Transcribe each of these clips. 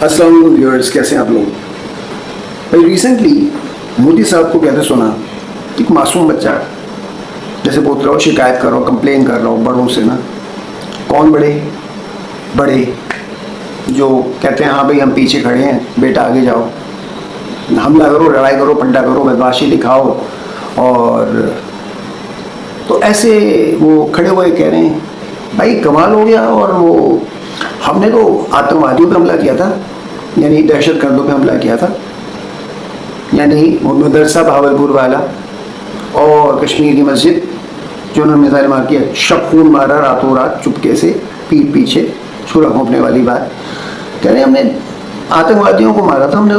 السلام علیکم ویورز، کیسے ہیں آپ لوگ؟ بھائی ریسنٹلی مودی صاحب کو کہتے سنا ایک معصوم بچہ جیسے بول رہا ہو، شکایت کر رہا ہو، کمپلین کر رہا ہو بڑوں سے نا. کون بڑے جو کہتے ہیں ہاں بھائی ہم پیچھے کھڑے ہیں، بیٹا آگے جاؤ، حملہ کرو، لڑائی کرو، پلٹا کرو، بدمعاشی دکھاؤ. اور تو ایسے وہ کھڑے ہوئے کہہ رہے ہیں بھائی کمال ہو گیا. اور وہ ہم نے تو آتنکوادیوں پہ حملہ کیا تھا، یعنی دہشت گردوں پہ حملہ کیا تھا، یعنی وہ مدرسہ بہاولپور والا اور کشمیر کی مسجد جو انہوں نے میزائل مار کیا، شب خون مارا راتوں رات چپکے سے، پیٹ پیچھے چھرا گھونپنے والی بات. کہہ رہے ہیں ہم نے آتنکوادیوں کو مارا تھا، ہم نے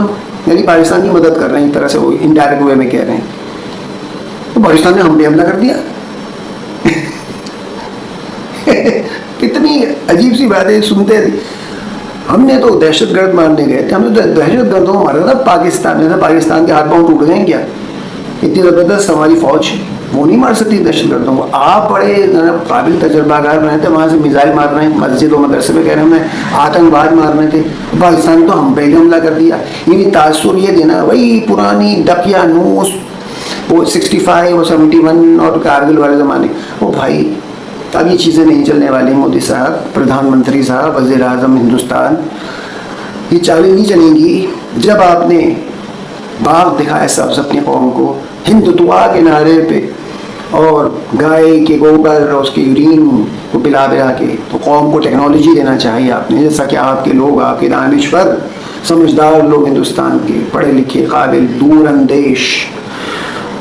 یعنی پاکستان کی مدد کر رہے ہیں ایک طرح سے، وہ انڈائریکٹ وے میں کہہ رہے ہیں. تو پاکستان نے ہم پہ حملہ کر دیا. کتنی عجیب سی بات ہے، سنتے تھے. ہم نے تو دہشت گرد مارنے گئے تھے، ہم نے تو دہشت گردوں کو مارا تھا پاکستان میں. پاکستان کے ہاتھ پاؤں ٹوٹ گئے کیا؟ اتنی زبردست ہماری فوج، وہ نہیں مار سکتی دہشت گردوں کو. آپ بڑے قابل تجربہ کار بنے تھے، وہاں سے میزائل مار رہے ہیں، مسجد و مدرسے میں کہہ رہے ہیں ہمیں آتنکواد مارنے تھے. پاکستان تو ہم پہلے حملہ کر دیا. یعنی تاثر یہ دینا وہی پرانی دقیانوس، وہ 65 وہ 71 اور کارگل والے زمانے. وہ بھائی اب یہ چیزیں نہیں چلنے والی. مودی صاحب، پردھان منتری صاحب، وزیر اعظم ہندوستان، یہ چالیں نہیں چلیں گی. جب آپ نے باغ دکھایا سبز اپنی قوم کو ہندوتوا کے نعرے پہ، اور گائے کے گوبر اور اس کے یورین کو پلا کے، تو قوم کو ٹیکنالوجی دینا چاہیے آپ نے. جیسا کہ آپ کے لوگ، آپ کے دانشور سمجھدار لوگ ہندوستان کے، پڑھے لکھے قابل دور اندیش،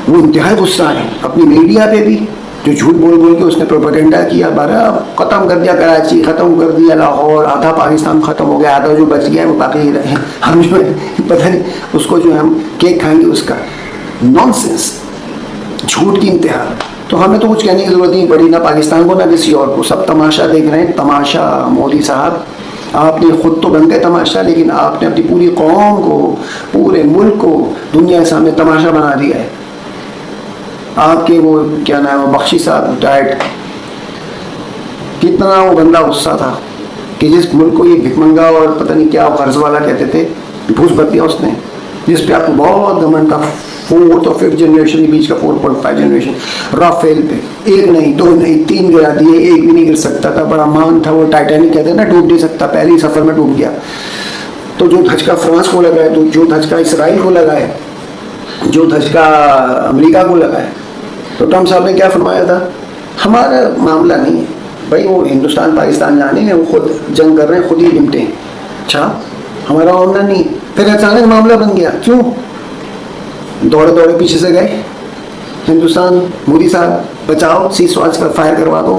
وہ انتہائی غصہ ہیں اپنی میڈیا پہ بھی، جو جھوٹ بول بول کے اس نے پروپیگنڈا کیا. بارہ ختم کر دیا کراچی، ختم کر دیا لاہور، آدھا پاکستان ختم ہو گیا، آدھا جو بچ گیا ہے وہ باقی رہے. ہم جو ہے پتہ نہیں اس کو جو ہے ہم کیک کھائیں گے اس کا. نان سینس، جھوٹ کی انتہا. تو ہمیں تو کچھ کہنے کی ضرورت نہیں پڑی، نہ پاکستان کو نہ کسی اور کو. سب تماشا دیکھ رہے ہیں. تماشا مودی صاحب، آپ نے خود تو بن گئے تماشا، لیکن آپ نے اپنی پوری قوم کو، پورے ملک کو دنیا کے سامنے تماشا بنا دیا ہے. آپ کے وہ کیا نام ہے، بخشی صاحب ریٹائرڈ، کتنا وہ بندہ غصہ تھا کہ جس ملک کو یہ بھک منگا اور پتہ نہیں کیا قرض والا کہتے تھے، بھوس بھر دیا اس نے. جس پہ آپ کو بہت گھمنڈ تھا، 4th اور 5th جنریشن کے بیچ کا 4.5 جنریشن، رافیل پہ 1 نہیں 2 نہیں 3 گرا دیے، ایک بھی نہیں گر سکتا تھا. بڑا مان تھا وہ، ٹائٹینک کہتے ہیں نا، ڈوب نہیں سکتا، پہلے ہی سفر میں ڈوب گیا. تو جو دھچکا فرانس کو لگا ہے، تو جو دھچکا اسرائیل کو لگا ہے، جو دھچکا امریکہ کو لگا ہے، تو ٹرمپ صاحب نے کیا فرمایا تھا؟ ہمارا معاملہ نہیں ہے بھائی، وہ ہندوستان پاکستان جانے ہیں، وہ خود جنگ کر رہے ہیں، خود ہی نمٹیں. اچھا ہمارا معاملہ نہیں. پھر اچانک معاملہ بن گیا. کیوں؟ دوڑے پیچھے سے گئے ہندوستان. مودی صاحب بچاؤ، سیز فائر کروا دو،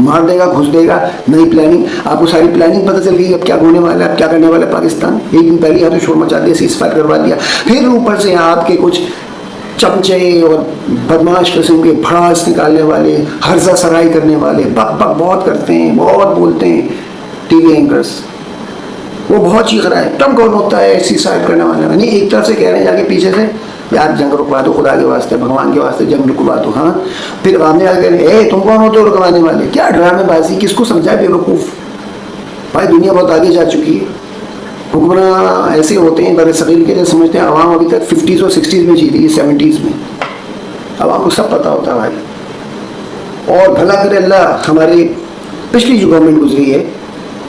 مار دے گا، گھس دے گا. نئی پلاننگ، آپ کو ساری پلاننگ پتہ چل گئی اب کیا ہونے والا ہے، اب کیا کرنے والا ہے پاکستان. ایک دن پہلے آپ نے شور مچا دیا، سیز فائر کروا دیا. پھر اوپر سے آپ کے کچھ چمچے اور بدماش قسم کے بھڑاس نکالنے والے، ہرزہ سرائی کرنے والے، بک بہت کرتے ہیں، بہت بولتے ہیں. ٹی وی اینکرز وہ بہت چیخ رہا ہے ٹرمپ کون ہوتا ہے ایسی سائڈ کرنے والا. نہیں، ایک طرف سے کہہ رہے ہیں جا کے پیچھے سے یار جنگ رکوا دو، خدا کے واسطے، بھگوان کے واسطے جنگ رکوا دو. ہاں پھر آپ نے آ کے کہہ رہے ہیں تم کون ہوتے ہو رکوانے والے؟ کیا ڈرامے بازی، کس کو سمجھائے بیوقوف. بھائی دنیا بہت آگے جا چکی ہے. حکمراں ایسے ہوتے ہیں بر صغیر کے، جیسے سمجھتے ہیں عوام ابھی تک 50s اور 60s میں جیتی ہے، 70s میں. عوام کو سب پتہ ہوتا ہے بھائی. اور بھلا کرے اللہ ہماری پچھلی جو گورنمنٹ گزری ہے،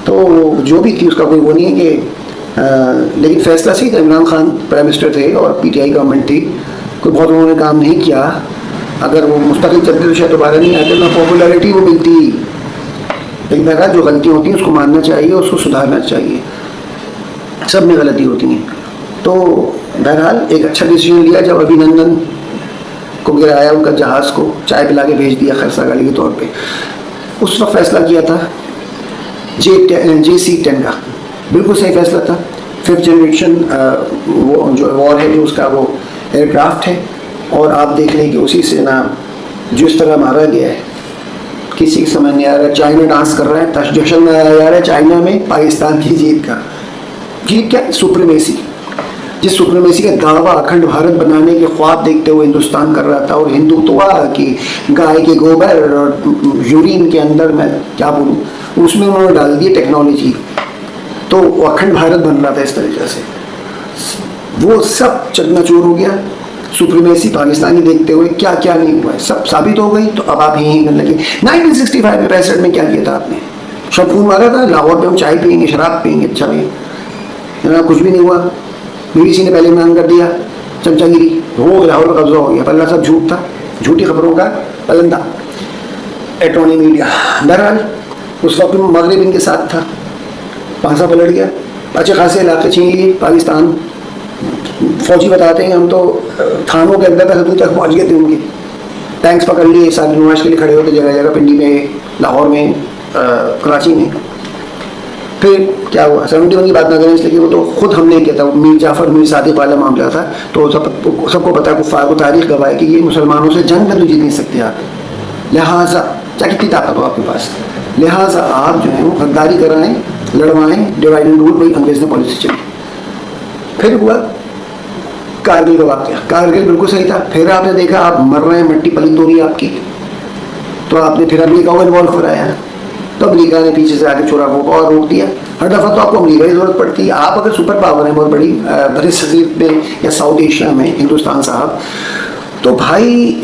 تو جو بھی تھی اس کا کوئی وہ نہیں ہے کہ لیکن فیصلہ صحیح تھا. عمران خان پرائم منسٹر تھے اور PTI گورنمنٹ تھی، کوئی بہت انہوں نے کام نہیں کیا. اگر وہ مستقل چلتے تو شاید دوبارہ نہیں آتے، نہ پاپولیرٹی وہ ملتی. لیکن بہرحال جو غلطی ہوتی ہیں اس کو ماننا چاہیے، اس کو سدھارنا چاہیے. سب میں غلطی ہوتی ہیں. تو بہرحال ایک اچھا ڈیسیجن لیا جب ابھینندن کو گرایا، ان کا جہاز کو چائے پلا کے بھیج دیا خرسہ گاڑی کے طور پہ. اس وقت فیصلہ کیا تھا JC-10 کا، بالکل صحیح فیصلہ تھا. 5th جنریشن وہ جو وار ہے، جو اس کا وہ ایئر کرافٹ ہے. اور آپ دیکھ لیں کہ اسی سے نا جو اس طرح مارا گیا ہے، کسی کی سمجھ نہیں آ رہا. چائنا ڈانس کر رہا ہے، جشن منایا جا رہا ہے چائنا میں پاکستان کی جیت کا. جیت کیا؟ سپریمیسی. جس سپریمیسی کا دعویٰ اکھنڈ بھارت بنانے کے خواب دیکھتے ہوئے ہندوستان کر رہا تھا، اور ہندوتوا کی گائے کے گوبر اور یورین کے اندر میں کیا بولوں، اس میں انہوں نے ڈال دی ٹیکنالوجی. تو وہ اکھنڈ بھارت بن رہا تھا اس طریقے سے. وہ سب چکنا چور ہو گیا. سپریمیسی پاکستانی دیکھتے ہوئے کیا کیا نہیں ہوا ہے سب ثابت ہو گئی. تو اب آپ یہیں کرنے لگے. 1965 میں 65 میں کیا کیا تھا آپ نے؟ شب خون مارا تھا لاہور پہ ہم چائے پئیں گے شراب پئیں گے. اچھا بھائی جناب کچھ بھی نہیں ہوا. BBC نے پہلے اعلان کر دیا چمچا گیری ہو گیا لاہور کا قبضہ ہو گیا. پہلا سب جھوٹ تھا جھوٹی خبروں کا پلندہ ایٹرونی میڈیا. بہرحال اس وقت مغرب ان کے ساتھ تھا. پانسا پلٹ گیا. اچھے خاصے علاقے چھین لیے پاکستان. فوجی بتاتے ہیں ہم تو تھانوں کے اندر حدود تک پہنچ گئے تھے. ان کے ٹینکس پکڑ لیے ساری نمائش کے لیے کھڑے ہوتے جگہ جگہ پنڈی میں لاہور میں کراچی میں. پھر کیا ہوا 71 کی بات نہ کریں اس لیے کہ وہ تو خود ہم نے کیا تھا. میر جعفر میر صادق والا معاملہ تھا. تو سب کو پتا ہے کفار کو تاریخ گواہ ہے کہ یہ مسلمانوں سے جنگ میں تو جیت نہیں سکتے آپ. لہٰذا چاہے کتنی طاقت ہو آپ کے پاس لہٰذا آپ جو ہیں وہ غداری کرائیں لڑوائیں ڈیوائڈ اینڈ رول. وہی انگریز نے پالیسی چلی. پھر ہوا کارگل کا واقعہ. کارگل بالکل صحیح تھا. پھر آپ نے دیکھا آپ مر رہے ہیں مٹی پلت ہو رہی ہے آپ کی. تو آپ نے پھر امریکہ کو انوالو کرایا. تو امریکہ نے پیچھے سے آگے چھوڑا کو اور روک دیا. ہر دفعہ تو آپ کو امریکہ کی ضرورت پڑتی ہے. آپ اگر سپر پاور ہیں بہت بڑی بر صغیر میں یا ساؤتھ ایشیا میں ہندوستان صاحب تو بھائی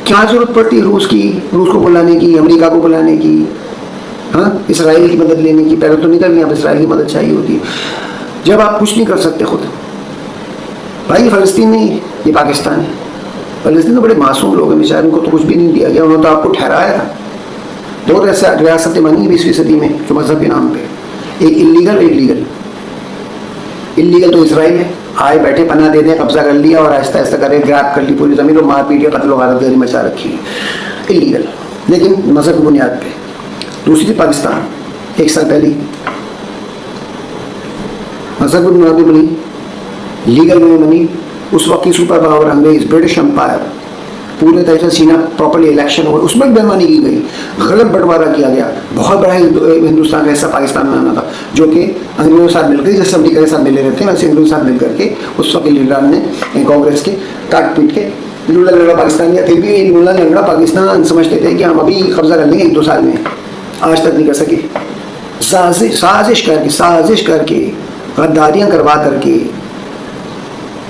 کیا ضرورت پڑتی ہے روس کی روس کو بلانے کی امریکہ کو بلانے کی. ہاں اسرائیل کی مدد لینے کی. پہلے تو نہیں کرنی آپ اسرائیل کی مدد چاہیے ہوتی ہے جب آپ کچھ نہیں کر سکتے خود. بھائی فلسطین نہیں یہ پاکستان ہے. فلسطین تو بڑے معصوم لوگ ہیں بیچارے. ان کو تو کچھ بھی نہیں دیا گیا. انہوں نے تو آپ کو ٹھہرایا تھا. دو ریاستیں بنی 20ویں صدی میں جو مذہب کے نام پہ. ایک انلیگل ایک لیگل. انلیگل تو اسرائیل ہے. آئے بیٹھے پناہ دے دیں قبضہ کر لیا اور آہستہ آہستہ کرے گریب کر لی پوری زمین اور مار پیٹ کے قتل و غارت گری مچا رکھی. انلیگل لیکن مذہب کی بنیاد پہ. دوسری پاکستان 1 سال پہلے مذہب کی بنیاد پہ بنی لیگل میں بنی. اس وقت کی سپر پاور انگریز برٹش امپائر پورے طریقے سے سینا پراپرلی الیکشن ہوئے. اس میں بھی بےمانی کی گئی. غلط بٹوارا کیا گیا. بہت بڑا ہندوستان کا حصہ پاکستان میں آنا تھا جو کہ انگریزوں کے ساتھ مل کر جیسے امریکہ کے ساتھ ملے رہتے ہیں ویسے انگریزوں کے ساتھ مل کر کے اس وقت لیڈران نے کانگریس کے کاٹ پیٹ کے لولا لنگڑا پاکستان کیا. پھر بھی لولا لنگڑا پاکستان سمجھتے تھے کہ ہم ابھی قبضہ کر لیں گے 1-2 سال میں. آج تک نہیں کر سکے. سازش کر کے غداریاں کروا کر کے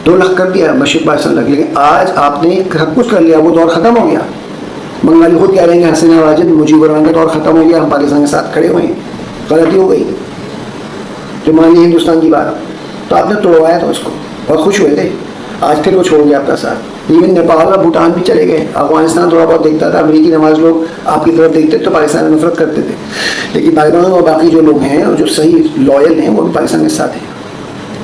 2 لاکھ کر دیا مشرق پاکستان تک. لیکن آج آپ نے سب کچھ کر لیا. وہ دور ختم ہو گیا. بنگالی خود کہہ رہے ہیں کہ حسین واجد مجیب الرحمان کا دور ختم ہو گیا. ہم پاکستان کے ساتھ کھڑے ہوئے ہیں. غلطی ہو گئی جو مان لی ہندوستان کی بات. تو آپ نے توڑوایا تھا اس کو. بہت خوش ہوئے تھے. آج پھر وہ چھوڑ گیا آپ کا ساتھ. ایون نیپال اور بھوٹان بھی چلے گئے. افغانستان تھوڑا بہت دیکھتا تھا. امریکی نواز لوگ آپ کی طرف دیکھتے تو پاکستان میں نفرت کرتے تھے. لیکن طالبان اور باقی جو لوگ ہیں اور جو صحیح لوئل ہیں وہ بھی پاکستان کے ساتھ ہیں.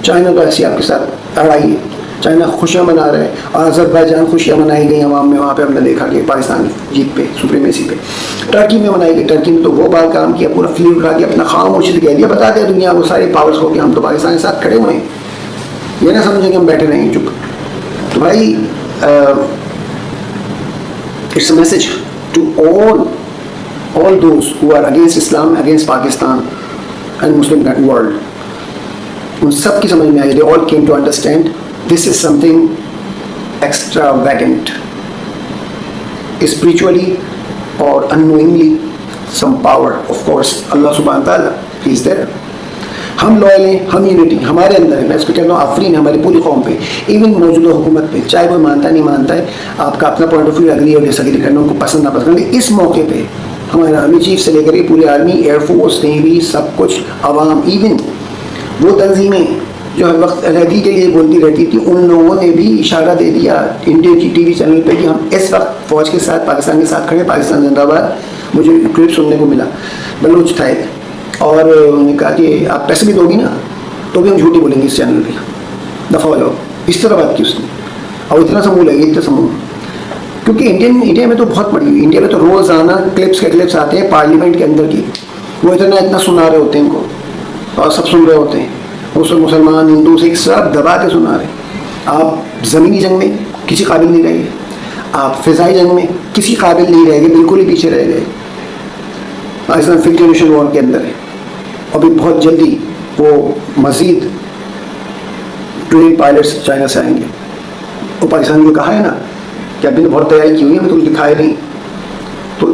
چائنا تو ایسی آپ کے ساتھ اڑائی ہے. چائنا خوشیاں منا رہے ہیں. آذربائیجان خوشیاں منائی گئی عوام میں. وہاں پہ ہم نے دیکھا کہ پاکستان جیت پہ سپریمیسی پہ. ٹرکی میں منائی گئی. ٹرکی میں تو وہ بات کام کیا پورا فلیٹ اٹھا کے اپنا خاموشی سے کہہ دیا بتا دیا دنیا کو سارے پاورس کو کہ ہم تو پاکستان کے ساتھ کھڑے ہوئے ہیں. یہ نہ سمجھیں کہ ہم بیٹھے رہیں چپ. تو بھائی it's a message to all those who are against Islam, against Pakistan and Muslim world. ان سب کی سمجھ میں آئی. They all came to understand this is something extravagant, spiritually or unknowingly. Some power, of course, Allah subhanahu wa ta'ala, he is there. ہم loyal ہیں. ہم unity ہمارے اندر ہے. میں اس پہ کہتا ہوں آفرین ہماری پوری قوم پہ. ایون موجودہ حکومت پہ چاہے کوئی مانتا نہیں مانتا ہے. آپ کا اپنا پوائنٹ آف ویو اگری اور ڈس ایگری کرنا ان کو پسند نہ پسند. اس موقع پہ ہمارے آرمی چیف سے لے کر کے پوری آرمی ایئر فورس نیوی سب کچھ عوام ایون وہ تنظیمیں جو ہر وقت علیحدگی کے لیے بولتی رہتی تھی ان لوگوں نے بھی اشارہ دے دیا انڈیا کی TV چینل پہ کہ ہم اس وقت فوج کے ساتھ پاکستان کے ساتھ کھڑے. پاکستان زندہ باد. مجھے کلپ سننے کو ملا بلوچ تھا ایک اور انہوں نے کہا کہ آپ پیسے بھی دو گی نا تو بھی ہم جھوٹی بولیں گے اس چینل پہ. دفعہ ہو جاؤ. اس طرح بات کی اس نے. اور اتنا سموہ لگے اتنا سموہ کیونکہ انڈیا میں تو بہت بڑی ہوئی. انڈیا میں تو روزانہ کلپس آتے ہیں پارلیمنٹ کے اندر کی. وہ اتنا سنا رہے ہوتے ہیں ان کو اور سب سن رہے ہوتے ہیں. مسلمان ہندو سکھ سب دبا کے سنا رہے. آپ زمینی جنگ میں کسی قابل نہیں رہ گئے. آپ فضائی جنگ میں کسی قابل نہیں رہ گئے. بالکل ہی پیچھے رہ گئے. پاکستان 5th جنریشن وار کے اندر ہے. ابھی بہت جلدی وہ مزید ٹرین پائلٹس چائنا سے آئیں گے. وہ پاکستان نے کہا ہے نا کہ ابھی تو بہت تیاری کی ہوئی ہے. ہمیں تو کچھ دکھائے نہیں. تو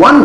1,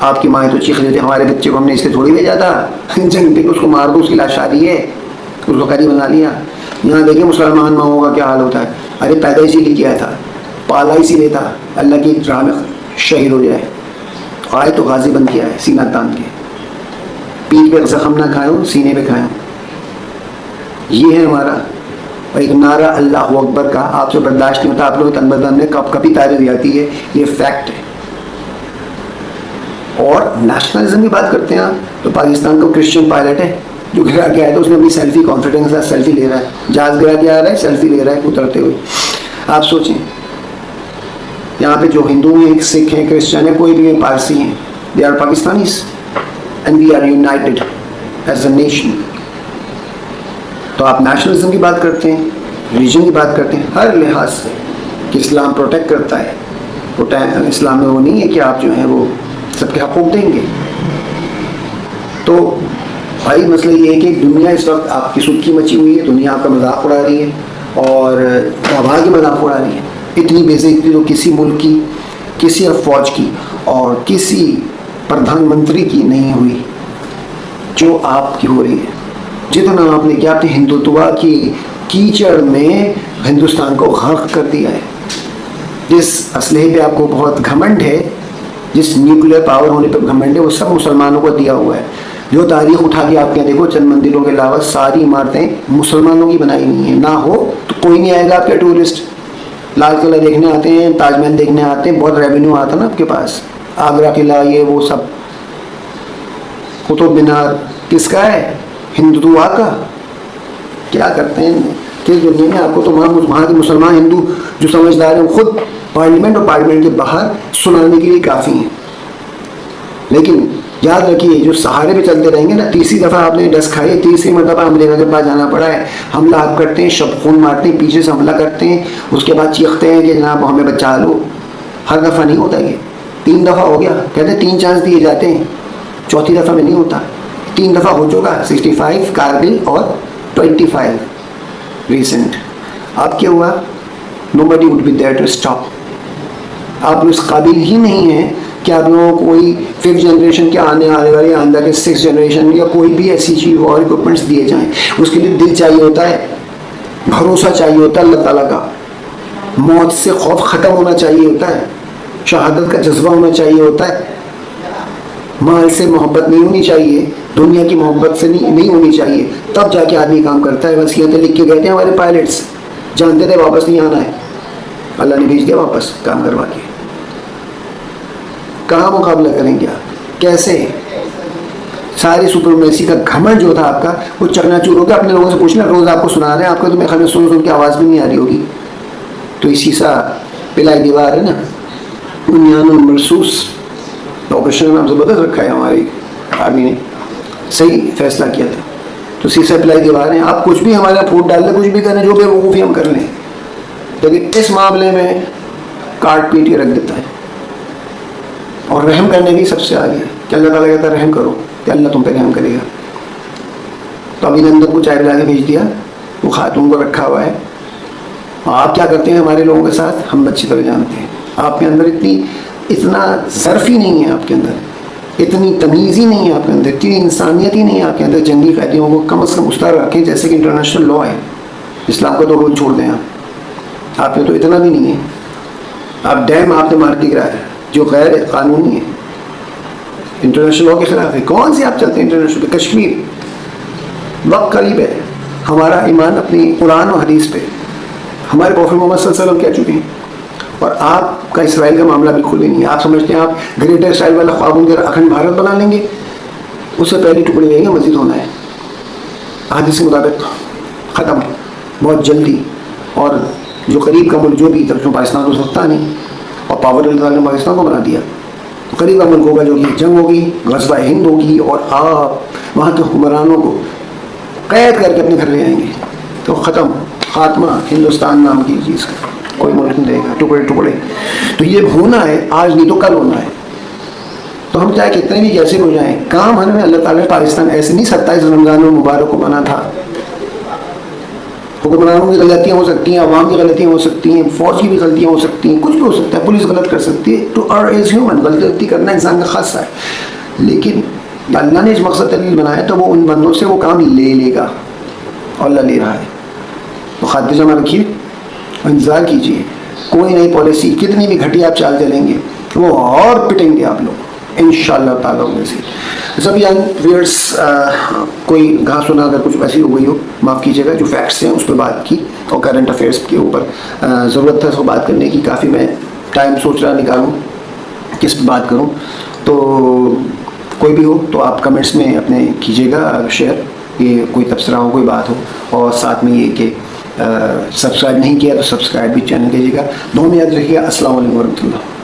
آپ کی مائیں تو چیخ رہی تھی ہمارے بچے کو ہم نے اس لیے تھوڑی بھیجا تھا جنگ پہ اس کو مار دو، اس کی لاش شادی ہے، اس کو قیدی بنا لیا. یہاں دیکھیں مسلمان ماؤں کا کیا حال ہوتا ہے. ارے پیدا اسی لیے کیا تھا، پالا اسی لیے تھا اللہ کی راہ میں شہید ہو جائے. آئے تو غازی بن کیا ہے سینہ تان کے، پیٹھ پہ زخم نہ کھائے ہوں سینے پہ کھائے ہوں. یہ ہے ہمارا. اور ایک نعرہ اللہ اکبر کا آپ سے برداشت نہیں ہوتا. آپ لوگ تن بدن میں کبھی تعریف جاتی ہے، یہ فیکٹ ہے. اور نیشنلزم کی بات کرتے ہیں آپ تو پاکستان کا کرسچن پائلٹ ہے جو گرا کے آیا تھا، اس نے اپنی سیلفی کانفیڈنس کا سیلفی لے رہا ہے، جہاز گرا کے آ رہا ہے سیلفی لے رہا ہے اترتے ہوئے. آپ سوچیں یہاں پہ جو ہندو ہیں، سکھ ہیں، کرسچن ہیں، کوئی بھی پارسی ہیں، they are Pakistanis and we are united as a nation. تو آپ نیشنلزم کی بات کرتے ہیں، ریلیجن کی بات کرتے ہیں، ہر لحاظ سے کہ اسلام پروٹیکٹ کرتا ہے. اسلام میں وہ نہیں ہے کہ آپ جو ہیں وہ سب کے حقوق دیں گے. تو بھائی مسئلہ یہ ہے کہ دنیا اس وقت آپ کی سدکی مچی ہوئی ہے، دنیا آپ کا مذاق اڑا رہی ہے اور وبا کی مذاق اڑا رہی ہے. اتنی بے عزتی تو کسی ملک کی، کسی فوج کی اور کسی پردھان منتری کی نہیں ہوئی جو آپ کی ہو رہی ہے. جتنا آپ نے کیا اپنے ہندوتوا کی کیچڑ میں ہندوستان کو غرق کر دیا ہے. جس اسلحے پہ آپ کو بہت گھمنڈ ہے، جس نیوکلیر پاور ہونے پہ گھمنڈ ہے، وہ سب مسلمانوں کو دیا ہوا ہے. جو تاریخ اٹھا کے آپ کے دیکھو چند مندروں کے علاوہ ساری عمارتیں مسلمانوں کی بنائی ہوئی ہیں. نہ ہو تو کوئی نہیں آئے گا آپ کے ٹورسٹ. لال قلعہ دیکھنے آتے ہیں، تاج محل دیکھنے آتے ہیں، بہت ریونیو آتا ہے نا آپ کے پاس. آگرہ قلعہ یہ وہ سب. قطب مینار کس کا ہے؟ ہندوتوا کا. کیا کرتے ہیں کس دنیا میں؟ آپ کو تو وہاں کے مسلمان ہندو جو سمجھدار ہیں خود پارلیمنٹ اور پارلیمنٹ کے باہر سنانے کے لیے کافی ہیں. لیکن یاد رکھیے جو سہارے پہ چلتے رہیں گے نا، تیسری دفعہ آپ نے ڈس کھائی، تیسری مرتبہ امریکہ کے پاس جانا پڑا ہے. حملہ آپ کرتے ہیں، شب خون مارتے ہیں، پیچھے سے حملہ کرتے ہیں، اس کے بعد چیختے ہیں کہ جناب ہمیں بچا لو. ہر دفعہ نہیں ہوتا یہ. 3 دفعہ ہو گیا، کہتے ہیں 3 چانس دیے جاتے ہیں، چوتھی دفعہ میں نہیں ہوتا. 3 دفعہ ہو چکا، 65 کارگل اور 25 ریسنٹ. آپ کیا ہوا؟ nobody would be there to stop. آپ اس قابل ہی نہیں ہیں کہ آپ لوگوں کو کوئی 5th جنریشن کے آنے والی آئندہ کے 6th جنریشن یا کوئی بھی ایسی چیز اور اکوپمنٹس دیے جائیں. اس کے لیے دل چاہیے ہوتا ہے، بھروسہ چاہیے ہوتا ہے اللہ تعالیٰ کا، موت سے خوف ختم ہونا چاہیے ہوتا ہے، شہادت کا جذبہ ہونا چاہیے ہوتا ہے. مال سے محبت نہیں ہونی چاہیے، دنیا کی محبت سے نہیں ہونی چاہیے. تب جا کے آدمی کام کرتا ہے. وصیتیں لکھ کے گئے تھے ہمارے پائلٹس، جانتے تھے واپس نہیں آنا ہے، اللہ نے بھیج دیا واپس کام کروا کے. کہاں مقابلہ کریں گے آپ؟ کیسے؟ ساری سپرمیسی کا گھمنڈ جو تھا آپ کا وہ چکنا چور ہو گیا. اپنے لوگوں سے پوچھنا، روز آپ کو سنا رہے ہیں، آپ کو تو میرے سن کے آواز بھی نہیں آ رہی ہوگی. تو اسی سا پلائی دیوار ہے نا، بنیان المرصوص آپریشن نام سے بدل رکھا ہے ہماری آرمی نے، صحیح فیصلہ کیا تھا. تو سیسا پلائی دیوار ہیں، آپ کچھ بھی ہمارے پھوٹ ڈال دیں، کچھ بھی کریں، جو بے وقوفی ہم کر لیں. لیکن اس معاملے میں کاٹ پیٹ کے رکھ دیتا ہے. اور رحم کرنے بھی سب سے آگے کہ اللہ تعالیٰ کہتا ہے رحم کرو کہ اللہ تم پہ رحم کرے گا. تو ابھی اندر کو چائے پلا کے بھیج دیا، وہ خاتون کو رکھا ہوا ہے. آپ کیا کرتے ہیں ہمارے لوگوں کے ساتھ ہم اچھی طرح جانتے ہیں. آپ کے اندر اتنا ظرف ہی نہیں ہے، آپ کے اندر اتنی تمیز ہی نہیں ہے، آپ کے اندر اتنی انسانیت ہی نہیں ہے آپ کے اندر. جنگی قیدیوں کو کم از کم اس طرح رکھیں جیسے کہ انٹرنیشنل لا ہے. اسلام کا تو رول چھوڑ دیں آپ نے تو اتنا بھی نہیں ہے. آپ ڈیم آپ نے مار کے گرایا جو غیر قانونی ہے، انٹرنیشنل لا کے خلاف ہے. کون سے آپ چلتے ہیں انٹرنیشنل پہ؟ کشمیر وقت قریب ہے. ہمارا ایمان اپنی قرآن و حدیث پہ ہمارے پروفیٹ محمد صلی اللہ علیہ وسلم کہہ چکے ہیں. اور آپ کا اسرائیل کا معاملہ بالکل بھی نہیں ہے. آپ سمجھتے ہیں آپ گریٹر اسرائیل والا خواب ان کے اکھنڈ بھارت بنا لیں گے؟ اس سے پہلے ٹکڑے لیں گے، مزید ہونا ہے. حدیث کے مطابق ختم بہت جلدی. اور جو قریب کا ملک جو بھی ترجمہ پاکستان کو سکتا نہیں، اور پاور اللہ نے پاکستان کو بنا دیا. تو قریب کا ملک ہوگا جو کہ جنگ ہوگی، غزوہ ہند ہوگی، اور آپ وہاں کے حکمرانوں کو قید کر کے اپنے گھر لے آئیں گے. تو ختم، خاتمہ ہندوستان نام کی چیز کا کوئی ملک نہیں رہے گا، ٹکڑے ٹکڑے. تو یہ ہونا ہے، آج نہیں تو کل ہونا ہے. تو ہم چاہے کتنے بھی کیسے ہو جائیں، کام ہمیں اللہ تعالیٰ نے پاکستان ایسے نہیں 27 رمضان المبارک کو بنا تھا. حکمرانوں کی غلطیاں ہو سکتی ہیں, عوام کی غلطیاں ہو سکتی ہیں, فوج کی بھی غلطیاں ہو سکتی ہیں, کچھ بھی ہو سکتا ہے, پولیس غلط کر سکتی ہے. ٹو ار از ہیومن, غلطی کرنا انسان کا خاصہ ہے, لیکن اللہ نے اس مقصد دلیل بنایا تو وہ ان بندوں سے وہ کام لے گا, اور اللہ لے رہا ہے. تو خاطر جمع رکھیے, انتظار کیجیے. کوئی نئی پالیسی کتنی بھی گھٹیا آپ چال چلیں گے وہ اور پٹیں گے آپ لوگ انشاءاللہ تعالیٰ میں سے. سب ینگ ویئرس, کوئی گھا سنا اگر کچھ ایسی ہو گئی ہو معاف کیجیے گا. جو فیکٹس ہیں اس پہ بات کی اور کرنٹ افیئرس کے اوپر ضرورت تھا اس کو بات کرنے کی. کافی میں ٹائم سوچ رہا نکالوں کس پہ بات کروں. تو کوئی بھی ہو تو آپ کمنٹس میں اپنے کیجیے گا شیئر, کہ کوئی تبصرہ ہو, کوئی بات ہو. اور ساتھ میں یہ کہ سبسکرائب نہیں کیا تو سبسکرائب بھی چینل کیجیے گا. دونوں یاد رکھیے گا. السلام علیکم ورحمۃ اللہ.